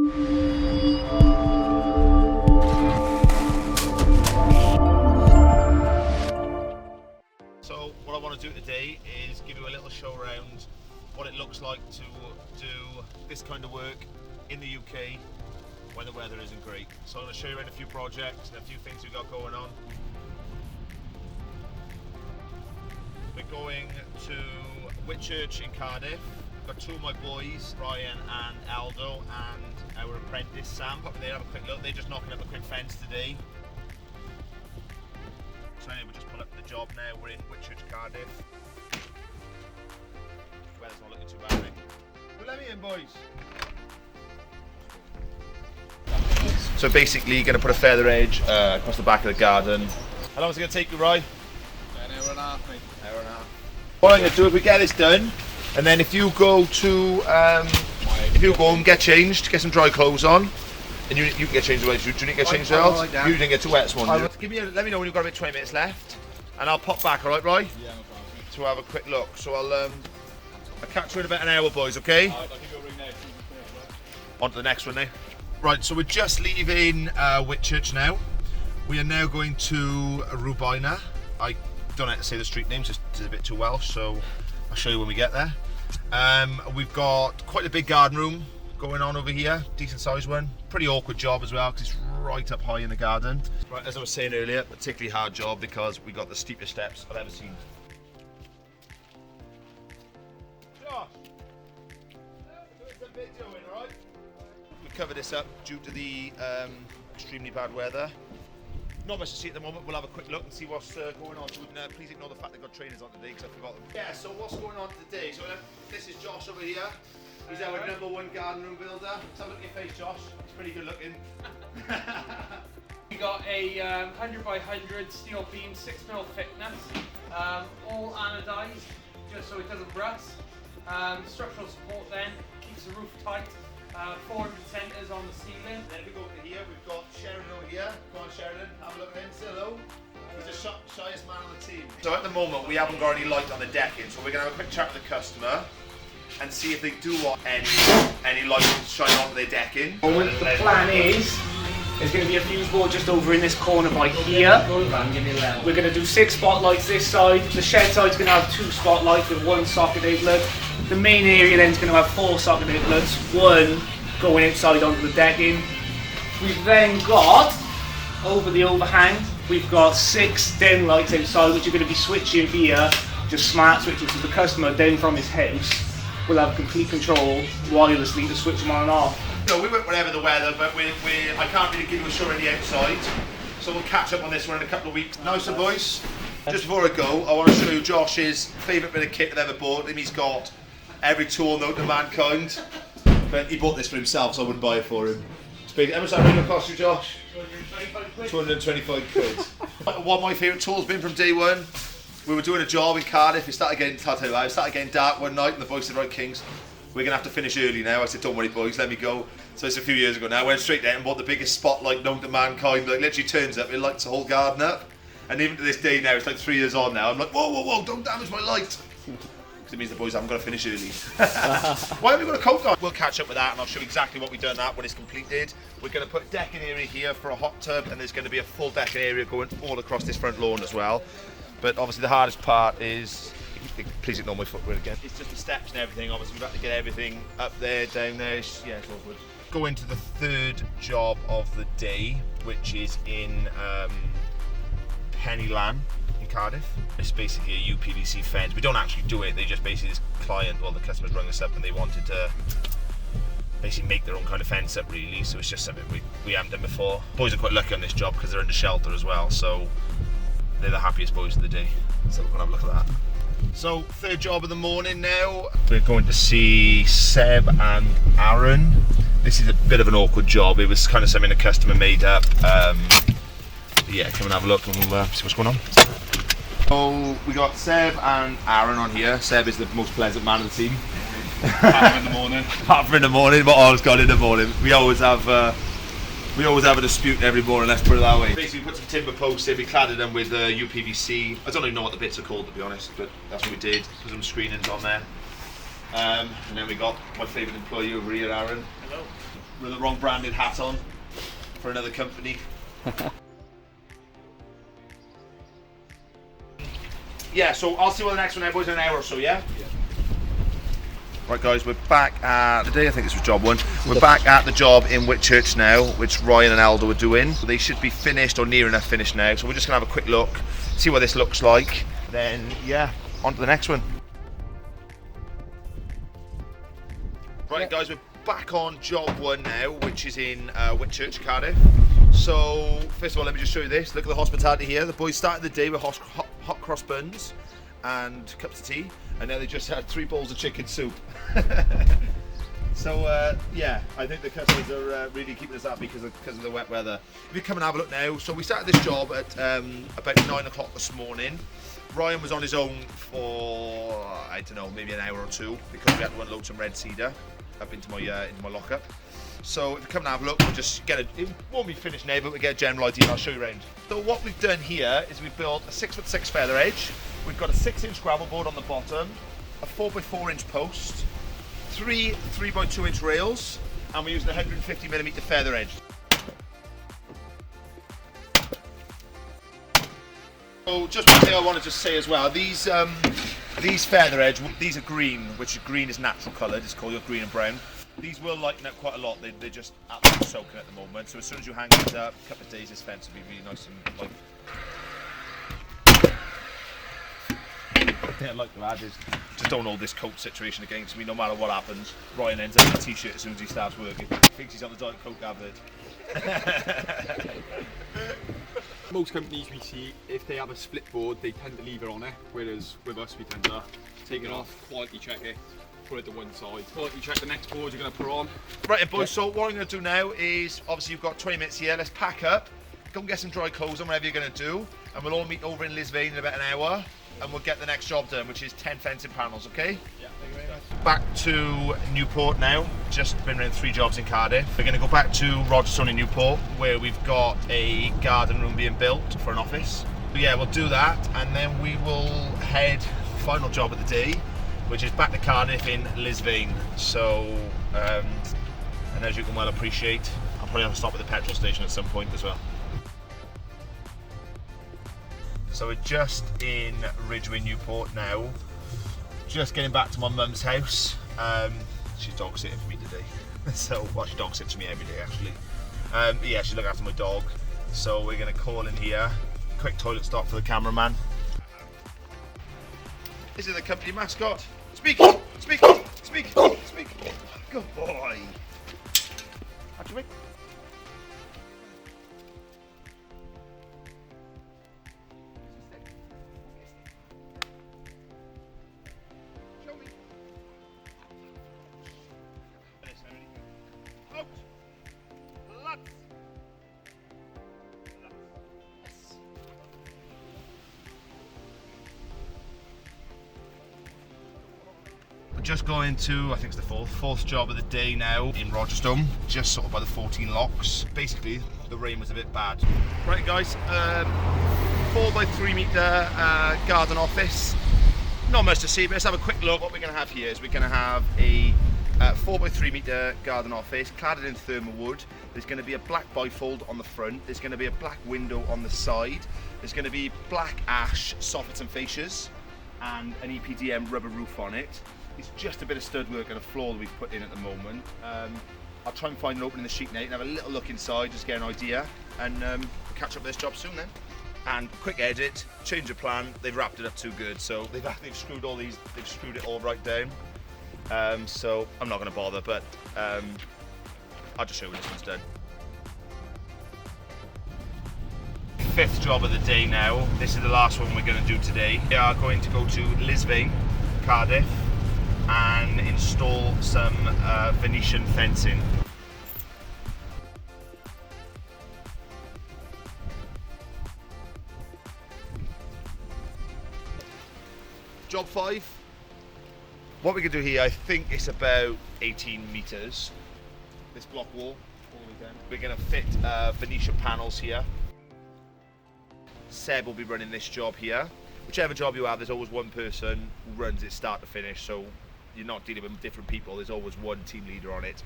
So what I want to do today is give you a little show around what it looks like to do this kind of work in the UK when the weather isn't great. So I'm going to show you around a few projects and a few things we've got going on. We're going to Whitchurch in Cardiff. I've got two of my boys, Ryan and Aldo, and our apprentice Sam. Up there, have a quick look. They're just knocking up a quick fence today. So anyway, we'll just pull up the job now. We're in Whitchurch, Cardiff. Weather's not looking too bad, mate. Well, let me in, boys. So basically, you're going to put a feather edge across the back of the garden. How long is it going to take you, Roy? An hour and a half, mate. Hour and a half. What I'm going to do is we get this done, and then if you go to, if you go home, get changed, get some dry clothes on, and you can get changed away. Do you need to get changed out? Like you didn't get too wet this morning. Let me know when you've got about 20 minutes left, and I'll pop back. All right, Roy? Yeah, no problem. To have a quick look. So I'll catch you in about an hour, boys. Okay? I'll give you a ring now. On to the next one now. Right, so we're just leaving Whitchurch now. We are now going to Rubina. I don't know how to say the street names, just it's a bit too Welsh, so I'll show you when we get there. We've got quite a big garden room going on over here, decent sized one. Pretty awkward job as well, because it's right up high in the garden. Right, as I was saying earlier, particularly hard job because we got the steepest steps I've ever seen. Josh, doing some videoing, alright? We cover this up due to the extremely bad weather. Not much to see at the moment. We'll have a quick look and see what's going on. So please ignore the fact they've got trainers on today because I forgot them. Yeah, so what's going on today? So this is Josh over here. He's our #1 garden room builder. Let's have a look at your face, Josh. He's pretty good looking. We got a 100 by 100 steel beam, 6mm thickness, all anodized, just so it doesn't rust. Structural support then keeps the roof tight. 400 centres on the ceiling. Then if we go over here, we've got Sheridan over here. Go on, Sheridan, have a look at him. Say hello. He's the shyest man on the team. So at the moment, we haven't got any light on the decking, so we're going to have a quick chat with the customer and see if they do want any light to shine onto their decking. The plan is, there's going to be a fuse board just over in this corner by here. We're going to do 6 spotlights this side. The shed side's going to have 2 spotlights with 1 socket outlet. The main area then is going to have 4 socket outlets, 1 going outside onto the decking. We've then got, over the overhang, we've got 6 down lights outside which are going to be switching via just smart switches, so the customer down from his house will have complete control wirelessly to switch them on and off. No, we work whatever the weather, but I can't really give you a show on the outside, so we'll catch up on this one in a couple of weeks. Nice one, boys. Just before I go, I want to show you Josh's favourite bit of kit I've ever bought. He's got every tool known to mankind, but he bought this for himself, so I wouldn't buy it for him. It's big. How much that going to cost you, Josh? 225 quid. One of my favourite tools been from day one. We were doing a job in Cardiff. It started getting dark one night, and the boys said, "Right, Kings, we're gonna have to finish early now." I said, "Don't worry, boys, let me go." So it's a few years ago now. I went straight there and bought the biggest spotlight known to mankind. Like literally turns up, it lights the whole garden up. And even to this day now, it's like 3 years on now. I'm like, whoa, whoa, whoa! Don't damage my light. Because it means the boys haven't got to finish early. Why haven't we got a coat on? We'll catch up with that and I'll show you exactly what we've done that when it's completed. We're going to put a decking area here for a hot tub, and there's going to be a full decking area going all across this front lawn as well. But obviously the hardest part is, please ignore my footwear again, it's just the steps and everything. Obviously we've had to get everything up there, down there. Yeah, it's awkward. Go into the third job of the day, which is in Pennylan in Cardiff. It's basically a UPVC fence. We don't actually do it, they just basically, this client, well, the customers rang us up and they wanted to basically make their own kind of fence up really, so it's just something we haven't done before. Boys are quite lucky on this job because they're under shelter as well, so they're the happiest boys of the day. So we're going to have a look at that. So third job of the morning now. We're going to see Seb and Aaron. This is a bit of an awkward job. It was kind of something the customer made up. Yeah, come and have a look and we'll see what's going on. So we got Seb and Aaron on here. Seb is the most pleasant man of the team. Apart from in the morning. Apart from in the morning, but always got in the morning. We always have a dispute every morning, let's put it that way. Basically we put some timber posts in, we cladded them with UPVC. I don't even know what the bits are called to be honest, but that's what we did. Put some screenings on there. And then we got my favourite employee over here, Aaron. Hello. with the wrong branded hat on for another company. Yeah, so I'll see what the next one is in an hour or so, yeah? Right guys, we're back at the day, I think this was job 1. We're back at the job in Whitchurch now, which Ryan and Aldo are doing. They should be finished or near enough finished now, so we're just gonna have a quick look, see what this looks like, then yeah, on to the next one. Right guys, we're back on job 1 now, which is in Whitchurch, Cardiff. So, first of all, let me just show you this. Look at the hospitality here. The boys started the day with hot cross buns and cups of tea, and now they just had 3 bowls of chicken soup. So, yeah, I think the customers are really keeping us happy because of the wet weather. If you come and have a look now, so we started this job at about 9 o'clock this morning. Ryan was on his own for, I don't know, maybe an hour or 2 because we had to unload some red cedar up into my lockup. So if you come and have a look, we'll just get it won't be finished now, but we'll get a general idea and I'll show you around. So what we've done here is we've built a 6'6" feather edge. We've got a 6-inch gravel board on the bottom, a 4x4-inch post, 3 3x2-inch rails, and we're using a 150mm feather edge. So just one thing I wanted to say as well, these feather edge, these are green, which green is natural coloured, it's called your green and brown. These will lighten up quite a lot, they're just absolutely soaking at the moment, so as soon as you hang it up, a couple of days this fence will be really nice and light. The thing I'd like to add is, just don't hold this coat situation against me, no matter what happens. Ryan ends up in a t-shirt as soon as he starts working. Thinks he's on the Diet Coke advert. Most companies we see, if they have a split board, they tend to leave it on it, whereas with us we tend to take it off, quality check it, put it to one side, quality check the next board you're going to put on. Right boys, so what I'm going to do now is, obviously you've got 20 minutes here, let's pack up, go and get some dry clothes on, whatever you're going to do, and we'll all meet over in Lisvane in about an hour, and we'll get the next job done, which is 10 fencing panels, okay? Yeah, thank you very much. Back to Newport now, just been around 3 jobs in Cardiff. We're going to go back to Rogerstone in Newport, where we've got a garden room being built for an office. So yeah, we'll do that, and then we will head, final job of the day, which is back to Cardiff in Lisvane. So, and as you can well appreciate, I'll probably have to stop at the petrol station at some point as well. So we're just in Ridgeway, Newport now. Just getting back to my mum's house. She's dog sitting for me today. So, well, she dog sits for me every day actually. Yeah, she's looking after my dog. So we're gonna call in here. Quick toilet stop for the cameraman. This is the company mascot. Speak, speak, speak, speak. Good boy. Actually, just going to, I think it's the fourth job of the day now in Rogerstone, just sort of by the 14 locks. Basically, the rain was a bit bad. Right guys, 4x3 metre garden office. Not much to see, but let's have a quick look. What we're going to have here is we're going to have a 4x3 metre garden office, cladded in thermal wood. There's going to be a black bifold on the front. There's going to be a black window on the side. There's going to be black ash soffits and fascias, and an EPDM rubber roof on it. It's just a bit of stud work and a floor that we've put in at the moment. I'll try and find an opening in the sheet now and have a little look inside, just get an idea, and catch up with this job soon then. And quick edit, change of plan, they've wrapped it up too good, so they've screwed all these, they've screwed it all right down. So I'm not going to bother, but I'll just show you when this one's done. 5th job of the day now. This is the last one we're going to do today. We are going to go to Lisvane, Cardiff, and install some Venetian fencing. Job 5. What we can do here, I think it's about 18 metres. This block wall, all the way down. We're going to fit Venetian panels here. Seb will be running this job here. Whichever job you have, there's always one person who runs it start to finish, so you're not dealing with different people, there's always one team leader on it.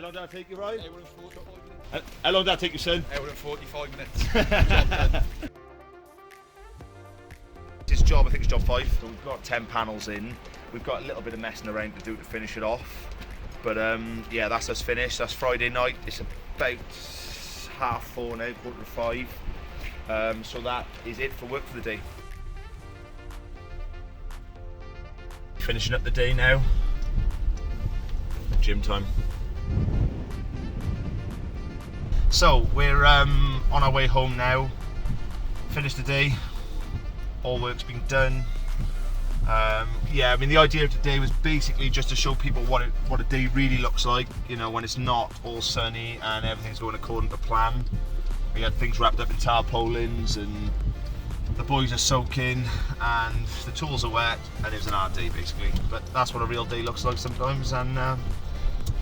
long did that take you, Ryan? Hour and 45 minutes. How long did that take you, son? Hour and 45 minutes. Job done. This job, I think it's job 5. So we've got 10 panels in. We've got a little bit of messing around to do to finish it off. But yeah, that's us finished. That's Friday night. It's about 4:30 now, 4:45. So that is it for work for the day. Finishing up the day now. Gym time. So we're on our way home now. Finished the day. All work's been done. Yeah, I mean the idea of today was basically just to show people what a day really looks like. You know, when it's not all sunny and everything's going according to plan. We had things wrapped up in tarpaulins and the boys are soaking and the tools are wet and it was an hard day basically. But that's what a real day looks like sometimes. And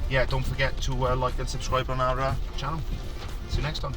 yeah, don't forget to like and subscribe on our channel. See you next time.